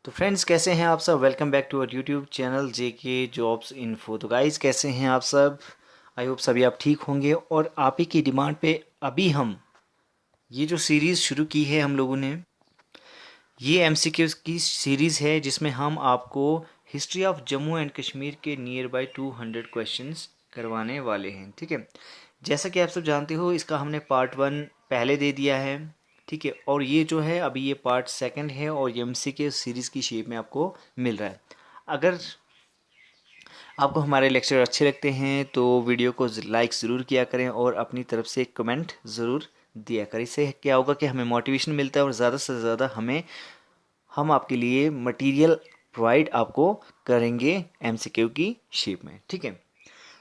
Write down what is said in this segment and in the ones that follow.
तो फ्रेंड्स, कैसे हैं आप सब। Welcome back to our YouTube channel JK jobs info. तो गाइस, कैसे हैं आप सब। आई होप सभी आप ठीक होंगे। और आप ही की डिमांड पे अभी हम ये जो सीरीज़ शुरू की है हम लोगों ने, ये एमसीक्यूज़ की सीरीज़ है जिसमें हम आपको history of Jammu and Kashmir के नियर बाई 200 क्वेश्चंस करवाने वाले हैं। ठीक है, जैसा कि आप सब जानते हो, इसका हमने पार्ट 1 पहले दे दिया है। ठीक है, और ये जो है अभी ये पार्ट 2 है और ये एमसीक्यू सीरीज़ की शेप में आपको मिल रहा है। अगर आपको हमारे लेक्चर अच्छे लगते हैं तो वीडियो को लाइक ज़रूर किया करें और अपनी तरफ से कमेंट ज़रूर दिया करें। इससे क्या होगा कि हमें मोटिवेशन मिलता है और ज़्यादा से ज़्यादा हम आपके लिए मटेरियल प्रोवाइड आपको करेंगे एमसीक्यू की शेप में। ठीक है,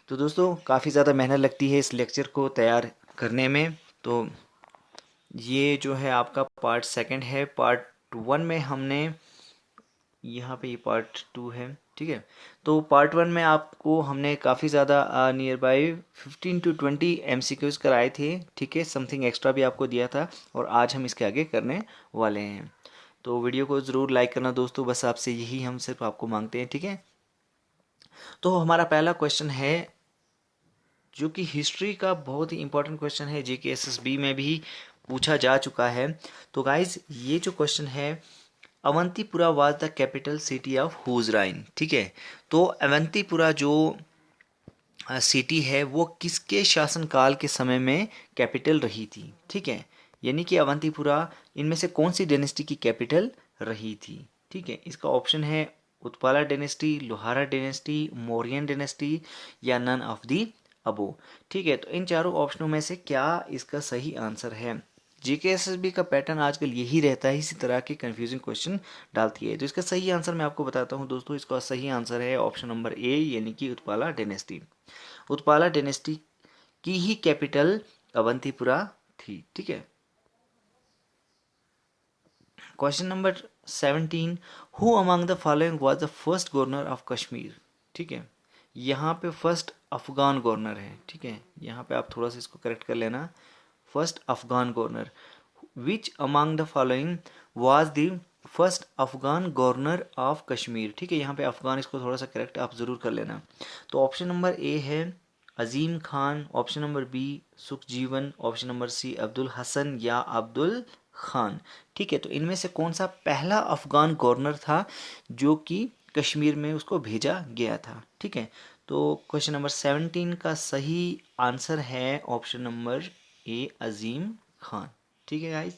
तो दोस्तों काफ़ी ज़्यादा मेहनत लगती है इस लेक्चर को तैयार करने में। तो ये जो है आपका पार्ट 2 है। पार्ट 1 में हमने, यहाँ पे ये पार्ट 2 है। ठीक है, तो पार्ट 1 में आपको हमने काफ़ी ज़्यादा नियर बाई 15 to 20 एमसीक्यूज़ कराए थे। ठीक है, समथिंग एक्स्ट्रा भी आपको दिया था और आज हम इसके आगे करने वाले हैं। तो वीडियो को ज़रूर लाइक करना दोस्तों, बस आपसे यही हम सिर्फ आपको मांगते हैं। ठीक है, तो हमारा पहला क्वेश्चन है जो कि हिस्ट्री का बहुत ही इंपॉर्टेंट क्वेश्चन है, जेके एसएसबी में भी पूछा जा चुका है। तो गाइज, ये जो क्वेश्चन है, Avantipura was the capital city of हुजराइन। ठीक है, तो अवंतीपुरा जो सिटी है वो किसके शासनकाल के समय में कैपिटल रही थी। ठीक है, यानी कि अवंतीपुरा इनमें से कौन सी डायनेस्टी की कैपिटल रही थी। ठीक है, इसका ऑप्शन है Utpala dynasty, Lohara dynasty, Mauryan dynasty या नन ऑफ दी अबो। ठीक है, तो इन चारों ऑप्शनों में से क्या इसका सही आंसर है। जीकेएसएसबी का पैटर्न आजकल यही रहता है, इसी तरह के कंफ्यूजिंग क्वेश्चन डालती है। तो इसका सही आंसर मैं आपको बताता हूँ दोस्तों। इसका सही आंसर है ऑप्शन नंबर ए, यानी कि उत्पाला डायनेस्टी। उत्पाला डायनेस्टी की ही कैपिटल अवंतीपुरा थी। ठीक है, question number 17, who among the following was the first governor of Kashmir. ठीक है, यहाँ पे फर्स्ट अफगान गवर्नर है। ठीक है, यहाँ पे आप थोड़ा सा इसको करेक्ट कर लेना। First Afghan governor, which among the following was the first Afghan governor of Kashmir. ठीक है, यहाँ पे अफगान, इसको थोड़ा सा करेक्ट आप ज़रूर कर लेना। तो ऑप्शन नंबर ए है Azim Khan, option number B Sukhjeevan, option number C Abdul Hasan या अब्दुल खान। ठीक है, तो इनमें से कौन सा पहला अफगान गवर्नर था जो कि कश्मीर में उसको भेजा गया था। ठीक है, तो क्वेश्चन नंबर 17 का सही आंसर है ऑप्शन नंबर ए अजीम खान। ठीक है गाइस,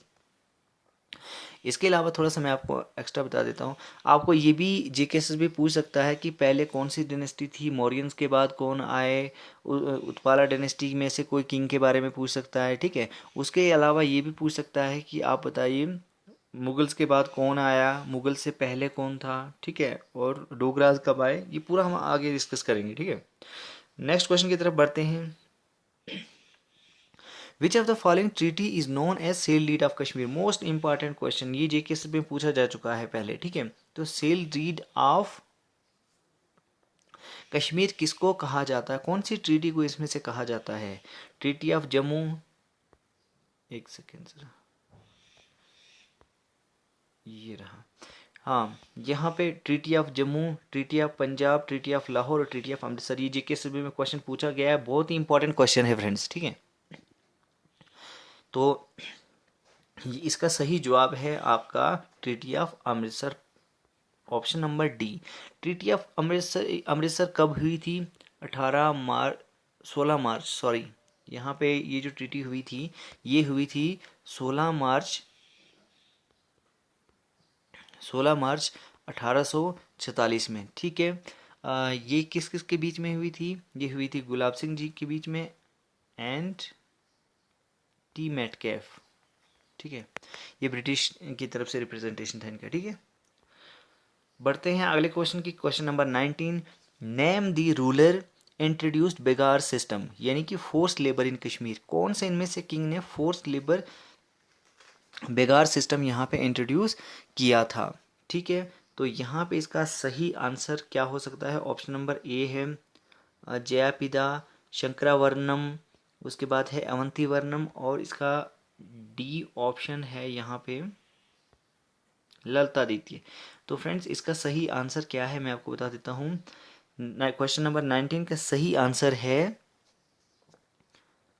इसके अलावा थोड़ा सा मैं आपको एक्स्ट्रा बता देता हूँ। आपको ये भी जीकेएसएस भी पूछ सकता है कि पहले कौन सी डायनेस्टी थी, मौर्यंस के बाद कौन आए, उत्पाला डायनेस्टी में से कोई किंग के बारे में पूछ सकता है। ठीक है, उसके अलावा ये भी पूछ सकता है कि आप बताइए मुगल्स के बाद कौन आया, मुगल से पहले कौन था। ठीक है, और डोगराज कब आए, ये पूरा हम आगे डिस्कस करेंगे। ठीक है, नेक्स्ट क्वेश्चन की तरफ बढ़ते हैं। Which of the following treaty is known as sale deed of Kashmir. Most important question, ये जेके में पूछा जा चुका है पहले। ठीक है, तो सेल डीड ऑफ कश्मीर किसको कहा जाता है, कौन सी ट्रीटी को इसमें से कहा जाता है। ट्रीटी ऑफ जम्मू, एक सेकेंड सर, ये रहा। हाँ, यहाँ पे treaty of Jammu, treaty of Punjab, treaty of Lahore और ट्रीटी ऑफ अमृतसर, ये जेके में क्वेश्चन पूछा गया है। बहुत ही इंपॉर्टेंट क्वेश्चन है फ्रेंड्स। ठीक है, तो इसका सही जवाब है आपका treaty of Amritsar, option number D. Treaty of Amritsar, Amritsar कब हुई थी। 18 मार्च, 16 मार्च, सॉरी, यहाँ पे ये जो ट्रीटी हुई थी ये हुई थी 16 मार्च, 16 मार्च 1846 में। ठीक है, ये किस किस के बीच में हुई थी, ये हुई थी गुलाब सिंह जी के बीच में एंड टी मेटकैफ। ठीक है, ये ब्रिटिश की तरफ से रिप्रेजेंटेशन था इनका। ठीक है, बढ़ते हैं अगले क्वेश्चन की। Question number 19, name the ruler introduced begar system, यानी कि फोर्स लेबर इन कश्मीर। कौन से इनमें से किंग ने फोर्स लेबर बेगार सिस्टम यहाँ पे इंट्रोड्यूस किया था। ठीक है, तो यहाँ पे इसका सही आंसर क्या हो सकता है। ऑप्शन नंबर ए है जयापिदा शंकरावर्णम, उसके बाद है अवंतीवर्णम और इसका डी ऑप्शन है यहाँ पे ललता आदित्य। तो फ्रेंड्स इसका सही आंसर क्या है मैं आपको बता देता हूँ। क्वेश्चन नंबर 19 का सही आंसर है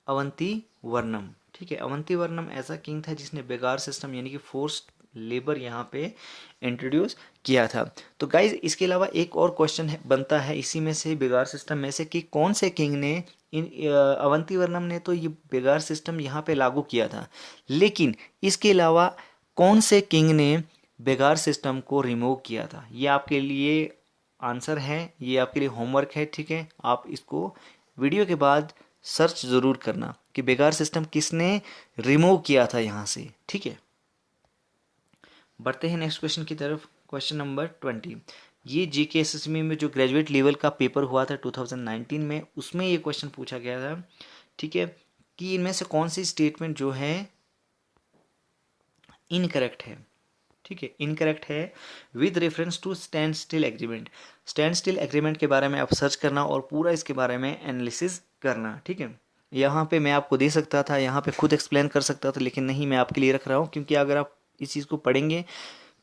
अवंती वर्णम। ठीक है, अवंती वर्णम ऐसा किंग था जिसने बेगार सिस्टम यानी कि फोर्स्ड लेबर यहाँ पे इंट्रोड्यूस किया था। तो गाइज इसके अलावा एक और क्वेश्चन बनता है इसी में से, बेगार सिस्टम में से, कि कौन से किंग ने अवंती वर्णम ने तो ये बेगार सिस्टम यहाँ पे लागू किया था, लेकिन इसके अलावा कौन से किंग ने बेगार सिस्टम को रिमूव किया था। ये आपके लिए आंसर है, ये आपके लिए होमवर्क है। ठीक है, आप इसको वीडियो के बाद सर्च ज़रूर करना कि बेगार सिस्टम किसने रिमूव किया था यहाँ से। ठीक है, बढ़ते हैं नेक्स्ट क्वेश्चन की तरफ। क्वेश्चन नंबर 20, ये जीके एसएसबी में जो ग्रेजुएट लेवल का पेपर हुआ था 2019 में, उसमें ये क्वेश्चन पूछा गया था। ठीक है, कि इनमें से कौन सी स्टेटमेंट जो है इनकरेक्ट है। ठीक है, इनकरेक्ट है with reference to standstill agreement. Standstill agreement के बारे में आप सर्च करना और पूरा इसके बारे में एनालिसिस करना। ठीक है, यहाँ पे मैं आपको दे सकता था, यहाँ पे खुद एक्सप्लेन कर सकता था, लेकिन नहीं, मैं आपके लिए रख रहा हूँ, क्योंकि अगर आप इस चीज़ को पढ़ेंगे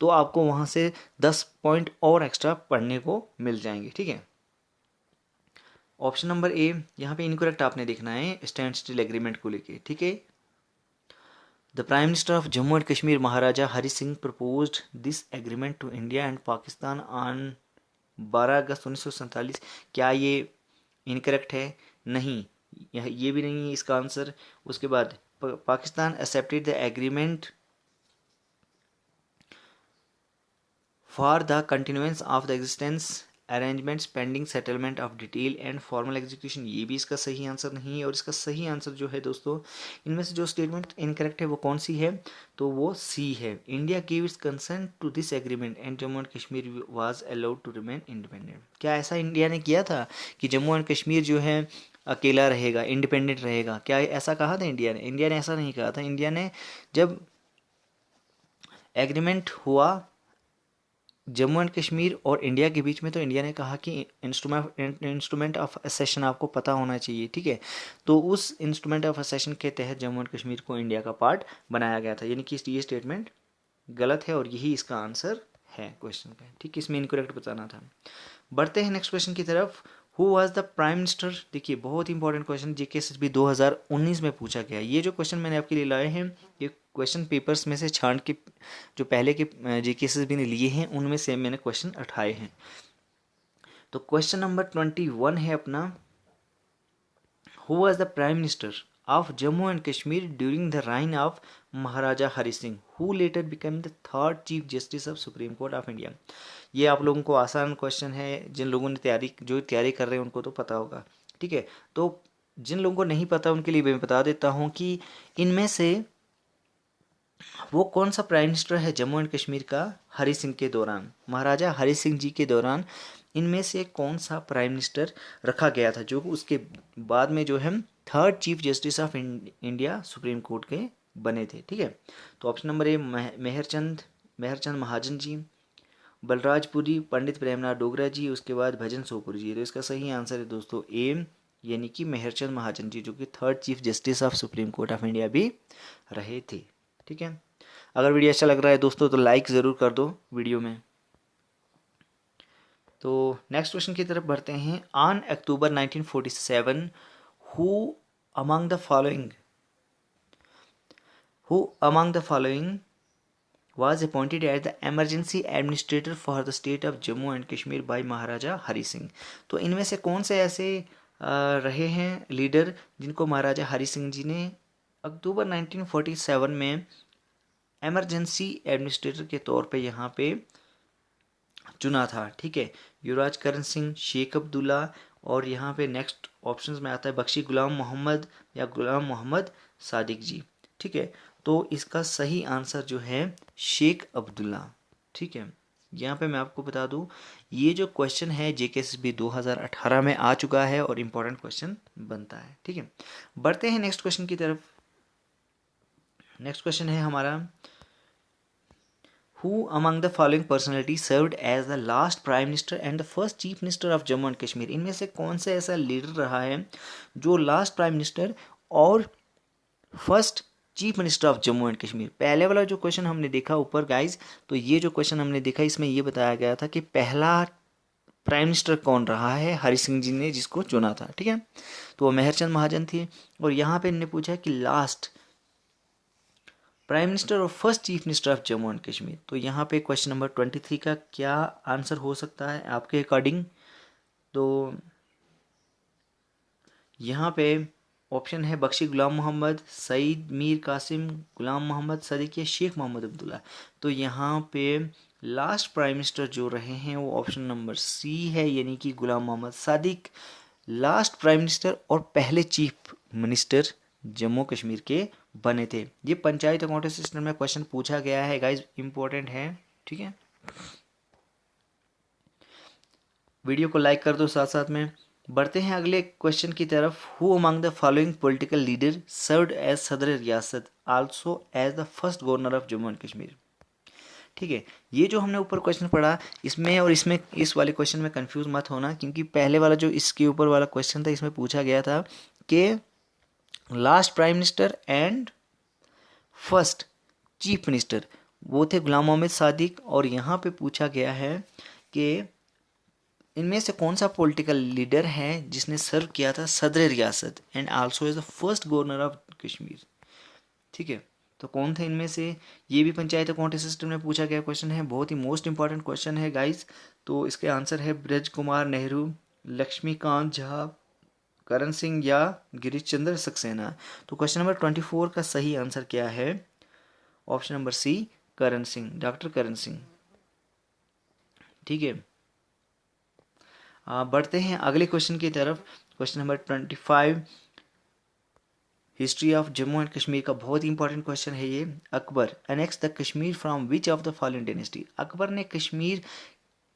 तो आपको वहाँ से 10 पॉइंट और एक्स्ट्रा पढ़ने को मिल जाएंगे। ठीक है, ऑप्शन नंबर ए यहाँ पे इनकरेक्ट आपने देखना है स्टैंड स्टिल एग्रीमेंट को लेके। ठीक है, the prime minister of Jammu and Kashmir Maharaja Hari Singh proposed this agreement to India and Pakistan on 12 August 1947। क्या ये इनकरेक्ट है? नहीं, ये भी नहीं है इसका आंसर। उसके बाद Pakistan accepted the agreement for the continuance of the existence arrangements pending settlement of detail and formal execution. ये भी इसका सही आंसर नहीं है। और इसका सही आंसर जो है दोस्तों, इनमें से जो स्टेटमेंट इनकरेक्ट है वो कौन सी है, तो वो सी है। India give its consent to this agreement and Jammu and Kashmir was allowed to remain independent. क्या ऐसा इंडिया ने किया था कि जम्मू एंड कश्मीर जो है अकेला रहेगा, इंडिपेंडेंट रहेगा? क्या ऐसा कहा था इंडिया ने? इंडिया ने ऐसा नहीं कहा था। इंडिया ने जब एग्रीमेंट हुआ जम्मू एंड कश्मीर और इंडिया के बीच में, तो इंडिया ने कहा कि इंस्ट्रूमेंट ऑफ असेशन आपको पता होना चाहिए। ठीक है, तो उस इंस्ट्रूमेंट ऑफ असेशन के तहत जम्मू एंड कश्मीर को इंडिया का पार्ट बनाया गया था। यानी कि ये स्टेटमेंट गलत है और यही इसका आंसर है क्वेश्चन का। ठीक है, इसमें इनकरेक्ट बताना था। बढ़ते हैं नेक्स्ट क्वेश्चन की तरफ। Who was the prime minister? देखिए बहुत इंपॉर्टेंट क्वेश्चन, जीके एसएसबी 2019 में पूछा गया। ये जो क्वेश्चन मैंने आपके लिए लाए हैं, ये क्वेश्चन पेपर्स में से छान के जो पहले के जीके एसएसबी ने लिए हैं उनमें से मैंने क्वेश्चन उठाए हैं। तो क्वेश्चन नंबर 21 है अपना, who was the prime minister of Jammu and Kashmir during the reign of Maharaja Hari Singh who letter become the third chief justice of supreme court of India. ये आप लोगों को आसान क्वेश्चन है, जिन लोगों ने तैयारी कर रहे हैं उनको तो पता होगा। ठीक है, तो जिन लोगों को नहीं पता उनके लिए मैं बता देता हूँ कि इनमें से वो कौन सा प्राइम मिनिस्टर है जम्मू एंड कश्मीर का हरि सिंह के दौरान, महाराजा हरि सिंह जी के दौरान इनमें से कौन सा प्राइम मिनिस्टर रखा गया था जो उसके बाद में जो है third chief justice of India supreme court के बने थे। ठीक है, तो ऑप्शन नंबर ए मेहरचंद महाजन जी, बलराजपुरी पंडित प्रेमनाथ डोगरा जी, उसके बाद भजन सोपुर जी। तो इसका सही आंसर है दोस्तों ए, यानी कि मेहरचंद महाजन जी, जो कि third chief justice of supreme court of India भी रहे थे। ठीक है, अगर वीडियो अच्छा लग रहा है दोस्तों तो लाइक ज़रूर कर दो वीडियो में। तो नेक्स्ट क्वेश्चन की तरफ बढ़ते हैं। On October 1947 who among the following was appointed as the emergency administrator for the state of Jammu and Kashmir by महाराजा हरि सिंह। तो इनमें से कौन से ऐसे रहे हैं लीडर जिनको महाराजा हरि सिंह जी ने अक्टूबर 1947 में एमरजेंसी एडमिनिस्ट्रेटर के तौर पे यहाँ पे चुना था। ठीक है, युवराज करण सिंह, शेख अब्दुल्ला, और यहाँ पे नेक्स्ट ऑप्शंस में आता है बख्शी गुलाम मोहम्मद या गुलाम मोहम्मद सादिक जी। ठीक है, तो इसका सही आंसर जो है शेख अब्दुल्ला। ठीक है, यहाँ पे मैं आपको बता दूँ ये जो क्वेश्चन है जेकेएसएसबी 2018 में आ चुका है और इम्पोर्टेंट क्वेश्चन बनता है। ठीक है, बढ़ते हैं नेक्स्ट क्वेश्चन की तरफ। नेक्स्ट क्वेश्चन है हमारा, Who among the following personalities served as the last prime minister and the first chief minister of Jammu and Kashmir? इनमें से कौन सा ऐसा लीडर रहा है जो लास्ट प्राइम मिनिस्टर और first chief minister of Jammu and Kashmir. पहले वाला जो क्वेश्चन हमने देखा ऊपर गाइज, तो ये जो क्वेश्चन हमने देखा इसमें ये बताया गया था कि पहला प्राइम मिनिस्टर कौन रहा है, हरि सिंह जी ने जिसको चुना था, ठीक है, तो वो मेहरचंद महाजन थे। और यहाँ पे इन्होंने पूछा कि लास्ट प्राइम मिनिस्टर और first chief minister of Jammu and Kashmir. तो यहाँ पे क्वेश्चन नंबर 23 का क्या आंसर हो सकता है आपके अकॉर्डिंग? तो यहाँ पे ऑप्शन है बख्शी गुलाम मोहम्मद, सईद मीर कासिम, गुलाम मोहम्मद सदीक या शेख मोहम्मद अब्दुल्ला। तो यहाँ पे लास्ट प्राइम मिनिस्टर जो रहे हैं वो ऑप्शन नंबर सी है, यानी कि Ghulam Mohammad Sadiq last prime minister और पहले चीफ मिनिस्टर जम्मू कश्मीर के बने थे। ये पंचायत अकाउंट सिस्टम में क्वेश्चन पूछा गया है गाइज, इंपॉर्टेंट है, ठीक है। वीडियो को लाइक कर दो साथ साथ में। बढ़ते हैं अगले क्वेश्चन की तरफ। Who among the following political leader served as Sadar Riyasat also as the first governor of Jammu and Kashmir. ठीक है, ये जो हमने ऊपर क्वेश्चन पढ़ा इसमें और इसमें इस वाले क्वेश्चन में कंफ्यूज मत होना, क्योंकि पहले वाला जो इसके ऊपर वाला क्वेश्चन था इसमें पूछा गया था कि last prime minister and first chief minister वो थे गुलाम मोहम्मद सादिक, और यहाँ पे पूछा गया है कि इनमें से कौन सा पॉलिटिकल लीडर है जिसने सर्व किया था Sadar Riyasat and also as the first governor of Kashmir. ठीक है, तो कौन थे इनमें से? ये भी पंचायत अकाउंट सिस्टम में पूछा गया क्वेश्चन है, बहुत ही मोस्ट इंपॉर्टेंट क्वेश्चन है गाइस। तो इसके आंसर है ब्रज कुमार नेहरू, लक्ष्मीकांत झा, करण सिंह या गिरीश चंद्र सक्सेना। तो क्वेश्चन नंबर 24 का सही आंसर क्या है? ऑप्शन नंबर सी, करण सिंह, डॉक्टर करण सिंह। ठीक है, बढ़ते हैं अगले क्वेश्चन की तरफ। Question number 25 history of Jammu and Kashmir का बहुत ही इंपॉर्टेंट क्वेश्चन है ये। Akbar annex the Kashmir from which of the following dynasty. Akbar ने कश्मीर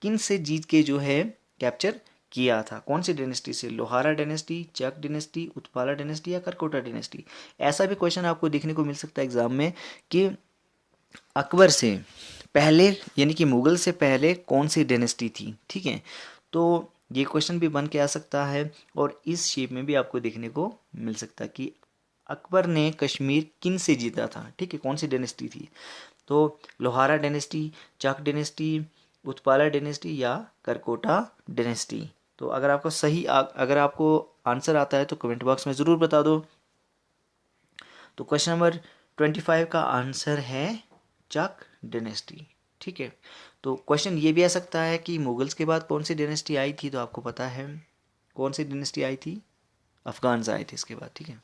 किन से जीत के जो है कैप्चर किया था? कौन सी डायनेस्टी से? लोहारा डायनेस्टी, चक डायनेस्टी, उत्पाला डायनेस्टी या करकोटा डायनेस्टी। ऐसा भी क्वेश्चन आपको देखने को मिल सकता है एग्जाम में कि अकबर से पहले यानी कि मुगल से पहले कौन सी डायनेस्टी थी। ठीक है, तो ये क्वेश्चन भी बन के आ सकता है और इस शेप में भी आपको देखने को मिल सकता है कि अकबर ने कश्मीर किन से जीता था। ठीक है, कौन सी डायनेस्टी थी? तो लोहारा डायनेस्टी, चक डायनेस्टी, उत्पाला डायनेस्टी या करकोटा डायनेस्टी। तो अगर आपको आंसर आता है तो कमेंट बॉक्स में ज़रूर बता दो। तो क्वेश्चन नंबर 25 का आंसर है चक डायनेस्टी। ठीक है, तो क्वेश्चन ये भी आ सकता है कि मुगल्स के बाद कौन सी डायनेस्टी आई थी। तो आपको पता है कौन सी डायनेस्टी आई थी? अफगान्स आए थे इसके बाद। ठीक है,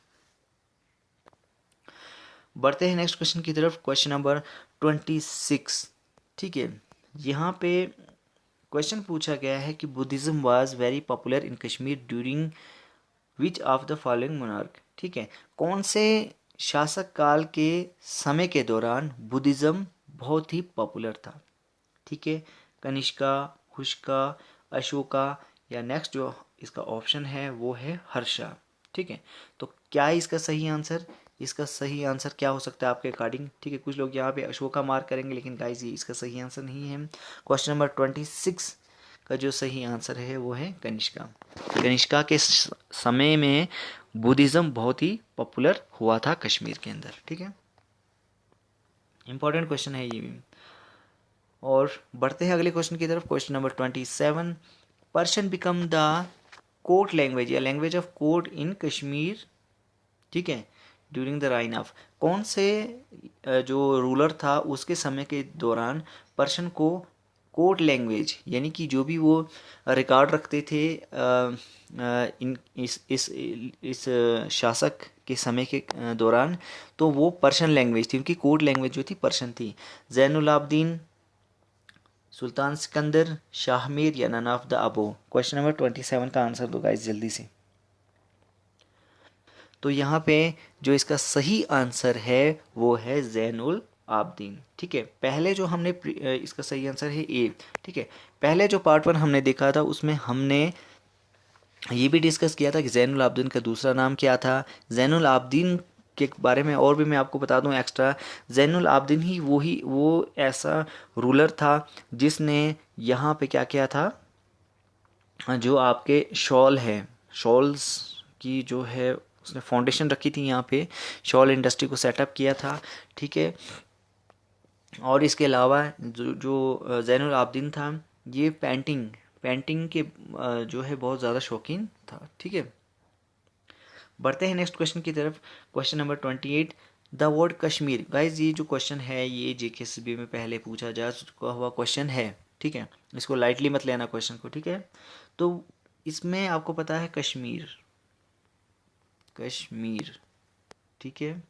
बढ़ते हैं नेक्स्ट क्वेश्चन की तरफ। Question number 26। ठीक है, यहाँ पे क्वेश्चन पूछा गया है कि Buddhism was very popular in Kashmir during which of the following monarch. ठीक है, कौन से शासक काल के समय के दौरान बुद्धिज्म बहुत ही पॉपुलर था? ठीक है, कनिष्का, हुष्का, अशोका या नेक्स्ट जो इसका ऑप्शन है वो है हर्षा। ठीक है, तो क्या है इसका सही आंसर? इसका सही आंसर क्या हो सकता है आपके अकॉर्डिंग? ठीक है, कुछ लोग यहाँ पे अशोका मार्क करेंगे, लेकिन गाइस ये इसका सही आंसर नहीं है। क्वेश्चन नंबर 26 का जो सही आंसर है वो है कनिष्का। कनिष्का के समय में बुद्धिज्म बहुत ही पॉपुलर हुआ था कश्मीर के अंदर। ठीक है, इंपॉर्टेंट क्वेश्चन है ये भी। और बढ़ते हैं अगले क्वेश्चन की तरफ। Question number 27 Persian become the court language या लैंग्वेज ऑफ कोर्ट इन कश्मीर। ठीक है, ड्यूरिंग द राइन ऑफ। कौन से जो रूलर था उसके समय के दौरान पर्शियन को कोर्ट लैंग्वेज यानी कि जो भी वो रिकॉर्ड रखते थे इन इस शासक के समय के दौरान, तो वो पर्शियन लैंग्वेज थी, उनकी कोर्ट लैंग्वेज जो थी पर्शियन थी। जैनुल आबदीन, सुल्तान सिकंदर, शाहमीर या none of the above. Question number 27 का आंसर दो गाइस जल्दी से। तो यहाँ पे जो इसका सही आंसर है वो है जैनुल आबदीन। ठीक है, पहले जो हमने इसका सही आंसर है ए। ठीक है, पहले जो पार्ट 1 हमने देखा था उसमें हमने ये भी डिस्कस किया था कि जैनुल आबदीन का दूसरा नाम क्या था। जैनुल आबदीन के बारे में और भी मैं आपको बता दूं एक्स्ट्रा, जैनुल आबदीन ही वो ऐसा रूलर था जिसने यहाँ पे क्या किया था, जो आपके शॉल है, शॉल्स की जो है उसने फाउंडेशन रखी थी यहाँ पे, शॉल इंडस्ट्री को सेटअप किया था, ठीक है। और इसके अलावा जो ज़ैनुल आबदीन था, ये पेंटिंग के जो है बहुत ज़्यादा शौकीन था, ठीक है। बढ़ते हैं नेक्स्ट क्वेश्चन की तरफ। Question number 28, the word Kashmir. Guys ये जो क्वेश्चन है ये जेकेएसबी में पहले पूछा जा चुका हुआ क्वेश्चन है, ठीक है। इसको लाइटली मत लेना क्वेश्चन को, ठीक है। तो इसमें आपको पता है कश्मीर, ठीक है।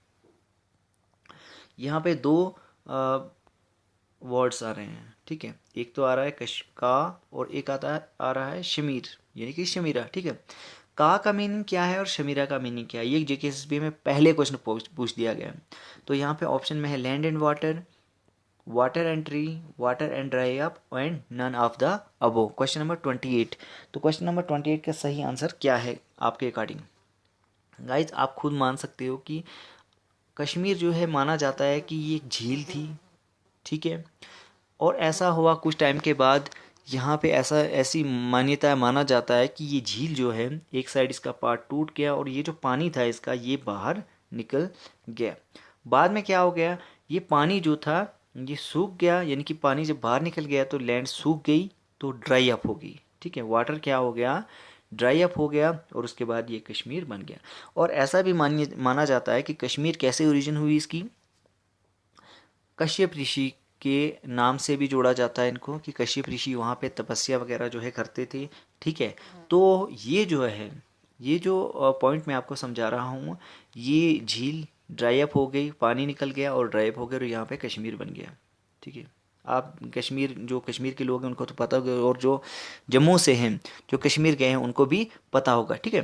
यहाँ पे दो वर्ड्स आ रहे हैं, ठीक है। एक तो आ रहा है का, और एक आ रहा है शमीर, यानी कि शमीरा, ठीक है। का मीनिंग क्या है और शमीरा का मीनिंग क्या है, ये जेकेएसबी में पहले क्वेश्चन पूछ दिया गया है। तो यहाँ पे ऑप्शन में है land and water, water and tree, water and dry up, and none of the above. Question number 28। तो क्वेश्चन नंबर 28 का सही आंसर क्या है आपके अकॉर्डिंग? गाइज आप खुद मान सकते हो कि कश्मीर जो है माना जाता है कि ये एक झील थी, ठीक है। और ऐसा हुआ कुछ टाइम के बाद, यहाँ पे ऐसी मान्यता माना जाता है कि ये झील जो है एक साइड इसका पार्ट टूट गया और ये जो पानी था इसका ये बाहर निकल गया। बाद में क्या हो गया, ये पानी जो था ये सूख गया, यानी कि पानी जब बाहर निकल गया तो लैंड सूख गई, तो ड्राई अप हो गई, ठीक है। वाटर क्या हो गया, ड्राई अप हो गया, और उसके बाद ये कश्मीर बन गया। और ऐसा भी माना जाता है कि कश्मीर कैसे ओरिजिन हुई इसकी, कश्यप ऋषि के नाम से भी जोड़ा जाता है इनको, कि कश्यप ऋषि वहाँ पे तपस्या वगैरह जो है करते थे, ठीक है। तो ये जो है, ये जो पॉइंट मैं आपको समझा रहा हूँ, ये झील ड्राई अप हो गई, पानी निकल गया और ड्राई अप हो गया और यहाँ पे कश्मीर बन गया, ठीक है। आप जो कश्मीर के लोग हैं उनको तो पता होगा, और जो जम्मू से हैं, जो कश्मीर गए हैं उनको भी पता होगा, ठीक है।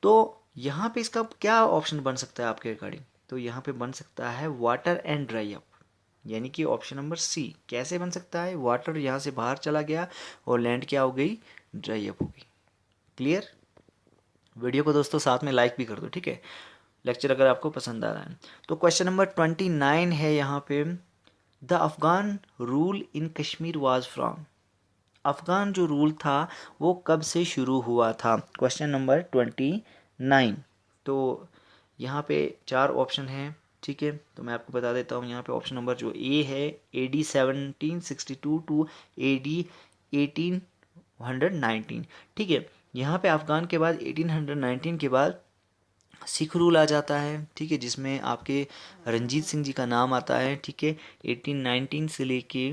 तो यहाँ पे इसका क्या ऑप्शन बन सकता है आपके अकॉर्डिंग? तो यहाँ पे बन सकता है वाटर एंड ड्राई अप, यानी कि ऑप्शन नंबर सी। कैसे बन सकता है, वाटर यहाँ से बाहर चला गया और लैंड क्या हो गई, ड्राई अप हो गई। क्लियर? वीडियो को दोस्तों साथ में लाइक भी कर दो, ठीक है, लेक्चर अगर आपको पसंद आ रहा है। तो क्वेश्चन नंबर 29 है यहाँ पे, the Afghan rule in Kashmir was from. Afghan जो रूल था वो कब से शुरू हुआ था? Question number 29। तो यहाँ पे 4 ऑप्शन हैं, ठीक है। तो मैं आपको बता देता हूँ, यहाँ पे ऑप्शन नंबर जो ए है, AD 1762 टू AD 1819, ठीक है। यहाँ पे अफगान के बाद 1819 के बाद सिख रूल आ जाता है, ठीक है, जिसमें आपके रंजीत सिंह जी का नाम आता है, ठीक है। 1819 से लेके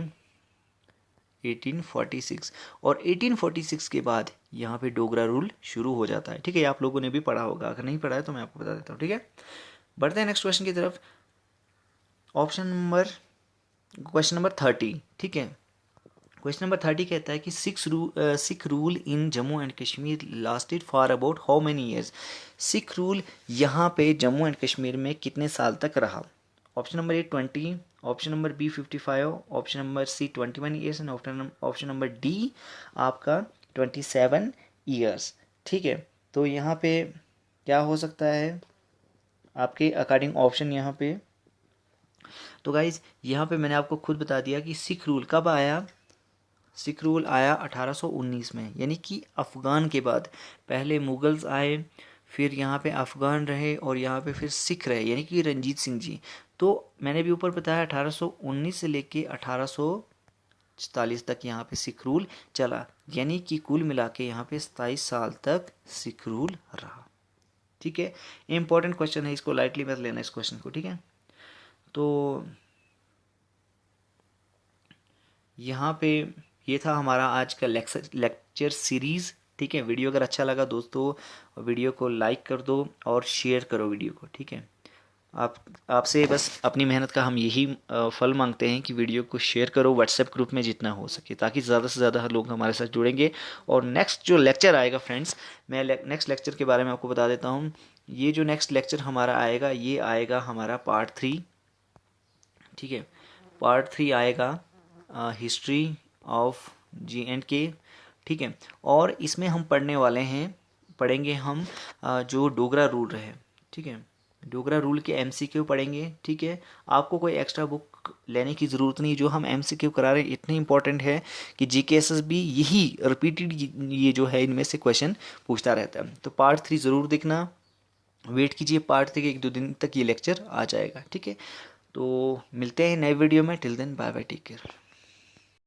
1846, और 1846 के बाद यहाँ पे डोगरा रूल शुरू हो जाता है, ठीक है। आप लोगों ने भी पढ़ा होगा, अगर नहीं पढ़ा है तो मैं आपको बता देता हूँ, ठीक है। बढ़ते हैं नेक्स्ट क्वेश्चन की तरफ। क्वेश्चन नंबर 30, ठीक है। क्वेश्चन नंबर 30 कहता है कि sick rule in Jammu and Kashmir lasted for about how many years. Sick rule यहाँ पे जम्मू एंड कश्मीर में कितने साल तक रहा? Option number A 20, option number B 55, option number C 21 years, and option number D आपका 27 ईयर्स, ठीक है। तो यहाँ पे क्या हो सकता है आपके अकॉर्डिंग ऑप्शन यहाँ पे? तो गाइज यहाँ पे मैंने आपको खुद बता दिया कि सिख रूल कब आया। सिख रूल आया 1819 में, यानी कि अफ़गान के बाद पहले मुगल्स आए, फिर यहाँ पे अफ़गान रहे, और यहाँ पे फिर सिख रहे, यानी कि रंजीत सिंह जी। तो मैंने भी ऊपर बताया 1819 से लेके 1844 तक यहाँ पे सिख रूल चला, यानी कि कुल मिला के यहाँ पे 27 साल तक सिख रूल रहा, ठीक है। इंपॉर्टेंट क्वेश्चन है, इसको लाइटली मत लेना इस क्वेश्चन को, ठीक है। तो यहाँ पे ये था हमारा आज का लेक्चर सीरीज़, ठीक है। वीडियो अगर अच्छा लगा दोस्तों, वीडियो को लाइक कर दो और शेयर करो वीडियो को, ठीक है। आपसे बस अपनी मेहनत का हम यही फल मांगते हैं कि वीडियो को शेयर करो व्हाट्सएप ग्रुप में जितना हो सके, ताकि ज़्यादा से ज़्यादा लोग हमारे साथ जुड़ेंगे। और नेक्स्ट जो लेक्चर आएगा फ्रेंड्स, मैं नेक्स्ट लेक्चर के बारे में आपको बता देता हूँ। ये जो नेक्स्ट लेक्चर हमारा आएगा, ये आएगा हमारा पार्ट 3, ठीक है। पार्ट 3 आएगा हिस्ट्री ऑफ J&K, ठीक है। और इसमें हम पढ़ेंगे हम जो डोगरा रूल रहे, ठीक है। डोगरा रूल के MCQ पढ़ेंगे, ठीक है। आपको कोई एक्स्ट्रा बुक लेने की ज़रूरत नहीं, जो हम MCQ करा रहे हैं इतने इंपॉर्टेंट है कि GKSSB यही रिपीटेड ये जो है इनमें से क्वेश्चन पूछता रहता है। तो पार्ट 3 ज़रूर देखना, वेट कीजिए पार्ट तक, 1-2 दिन तक ये लेक्चर आ जाएगा, ठीक है। तो मिलते हैं नए वीडियो में, till then bye bye, take care.